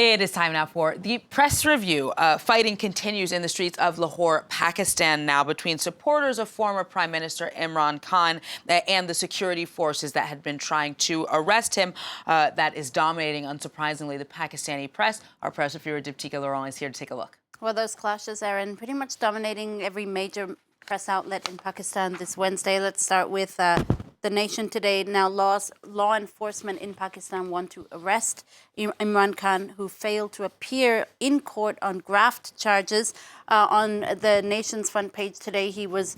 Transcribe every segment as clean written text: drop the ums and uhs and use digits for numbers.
It is time now for the press review. Fighting continues in the streets of Lahore, Pakistan now between supporters of former Prime Minister Imran Khan and the security forces that had been trying to arrest him. That is dominating, unsurprisingly, the Pakistani press. Our press reviewer, Diptika Laurent, is here to take a look. Well, those clashes, Erin, pretty much dominating every major press outlet in Pakistan this Wednesday. Let's start with The Nation today. Now, law enforcement in Pakistan want to arrest Imran Khan, who failed to appear in court on graft charges. On The Nation's front page today, he was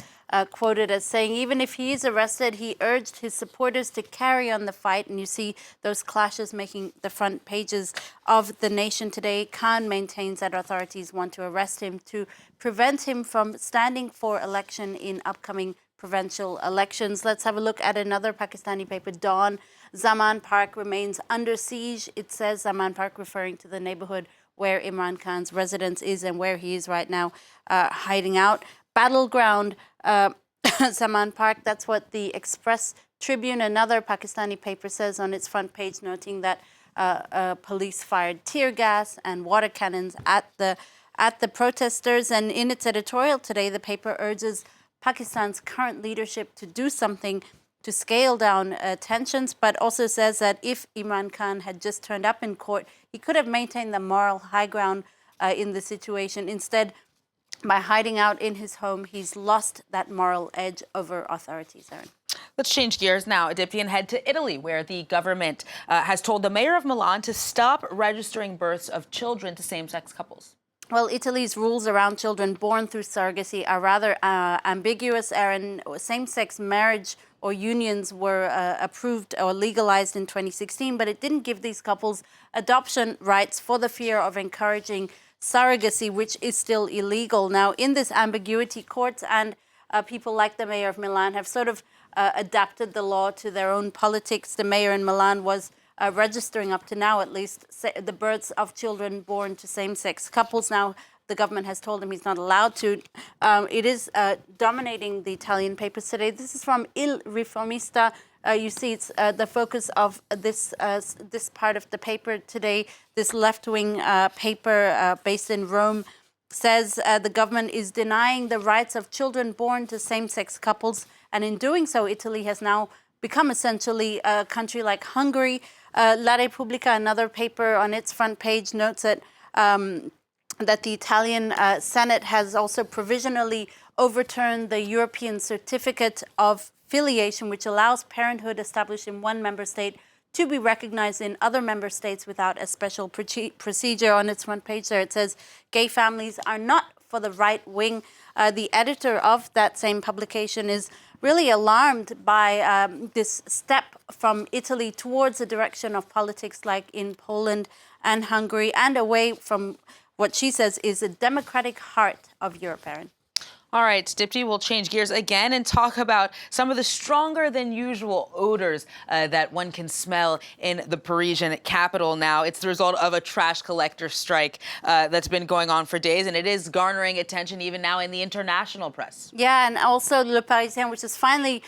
quoted as saying, even if he is arrested, he urged his supporters to carry on the fight. And you see those clashes making the front pages of The Nation today. Khan maintains that authorities want to arrest him to prevent him from standing for election in upcoming provincial elections. Let's have a look at another Pakistani paper, Dawn. Zaman Park remains under siege. It says Zaman Park, referring to the neighborhood where Imran Khan's residence is and where he is right now hiding out. Battleground, Zaman Park, that's what the Express Tribune, another Pakistani paper, says on its front page, noting that police fired tear gas and water cannons at the protesters. And in its editorial today, the paper urges Pakistan's current leadership to do something to scale down tensions, but also says that if Imran Khan had just turned up in court, he could have maintained the moral high ground in the situation. Instead, by hiding out in his home, he's lost that moral edge over authorities, Erin. Let's change gears now, Adipti, and head to Italy, where the government has told the mayor of Milan to stop registering births of children to same-sex couples. Well, Italy's rules around children born through surrogacy are rather ambiguous, Erin. Same-sex marriage or unions were approved or legalized in 2016, but it didn't give these couples adoption rights for the fear of encouraging surrogacy, which is still illegal. Now, in this ambiguity, courts and people like the mayor of Milan have sort of adapted the law to their own politics. The mayor in Milan was registering, up to now at least, the births of children born to same-sex couples. Now, the government has told him he's not allowed to. It is dominating the Italian papers today. This is from Il Riformista. You see, it's the focus of this part of the paper today. This left-wing paper based in Rome says the government is denying the rights of children born to same-sex couples. And in doing so, Italy has now become essentially a country like Hungary. La Repubblica, another paper on its front page, notes that that the Italian Senate has also provisionally overturned the European Certificate of Filiation, which allows parenthood established in one member state to be recognized in other member states without a special procedure. On its front page there, it says gay families are not for the right wing. The editor of that same publication is really alarmed by this step from Italy towards the direction of politics like in Poland and Hungary, and away from what she says is the democratic heart of Europe, Erin. All right, Dipti, we'll change gears again and talk about some of the stronger than usual odors that one can smell in the Parisian capital now. It's the result of a trash collector strike that's been going on for days, and it is garnering attention even now in the international press. Yeah, and also Le Parisien, which has finally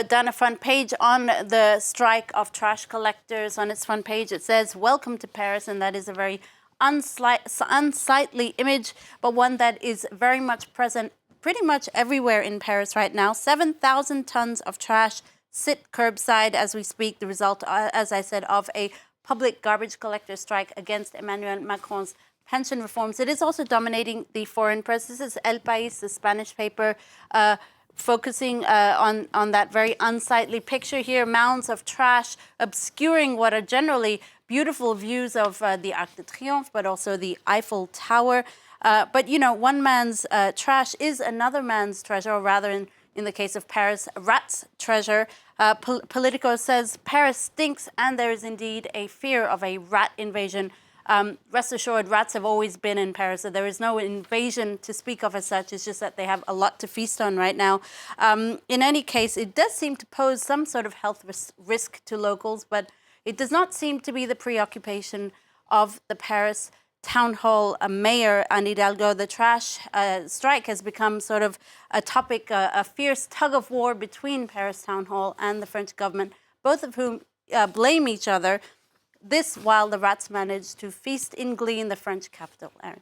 done a front page on the strike of trash collectors. On its front page, it says, "Welcome to Paris," and that is a very unsightly image, but one that is very much present pretty much everywhere in Paris right now. 7,000 tons of trash sit curbside as we speak, the result, as I said, of a public garbage collector strike against Emmanuel Macron's pension reforms. It is also dominating the foreign press. This is El País, the Spanish paper, focusing on that very unsightly picture here, mounds of trash obscuring what are generally beautiful views of the Arc de Triomphe, but also the Eiffel Tower. But, you know, one man's trash is another man's treasure, or rather, in the case of Paris, rat's treasure. Politico says Paris stinks, and there is indeed a fear of a rat invasion. Rest assured, rats have always been in Paris, so there is no invasion to speak of as such. It's just that they have a lot to feast on right now. In any case, it does seem to pose some sort of health risk to locals, but it does not seem to be the preoccupation of the Paris town hall mayor, Anne Hidalgo. The trash strike has become sort of a topic, a fierce tug of war between Paris town hall and the French government, both of whom blame each other This while the rats managed to feast in glee in the French capital, Aaron.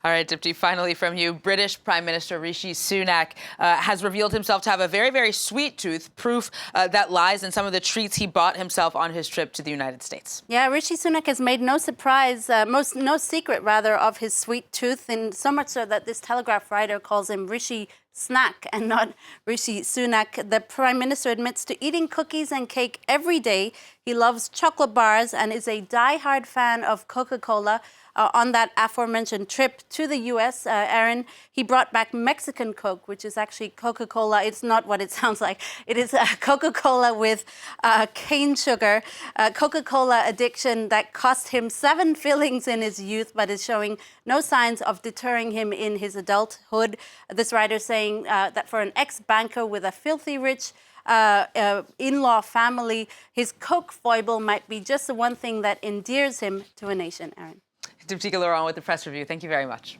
All right, Dipti, finally from you. British Prime Minister Rishi Sunak has revealed himself to have a very, very sweet tooth, proof that lies in some of the treats he bought himself on his trip to the United States. Yeah, Rishi Sunak has made no secret of his sweet tooth, and so much so that this Telegraph writer calls him Rishi Snack and not Rishi Sunak. The Prime Minister admits to eating cookies and cake every day. He loves chocolate bars and is a die-hard fan of Coca-Cola. On that aforementioned trip to the U.S., Aaron, he brought back Mexican Coke, which is actually Coca-Cola. It's not what it sounds like. It is Coca-Cola with cane sugar. Coca-Cola addiction that cost him 7 fillings in his youth, but is showing no signs of deterring him in his adulthood. This writer saying that for an ex-banker with a filthy rich in-law family, his Coke foible might be just the one thing that endears him to a nation, Aaron. Dipti Laurent with the press review. Thank you very much.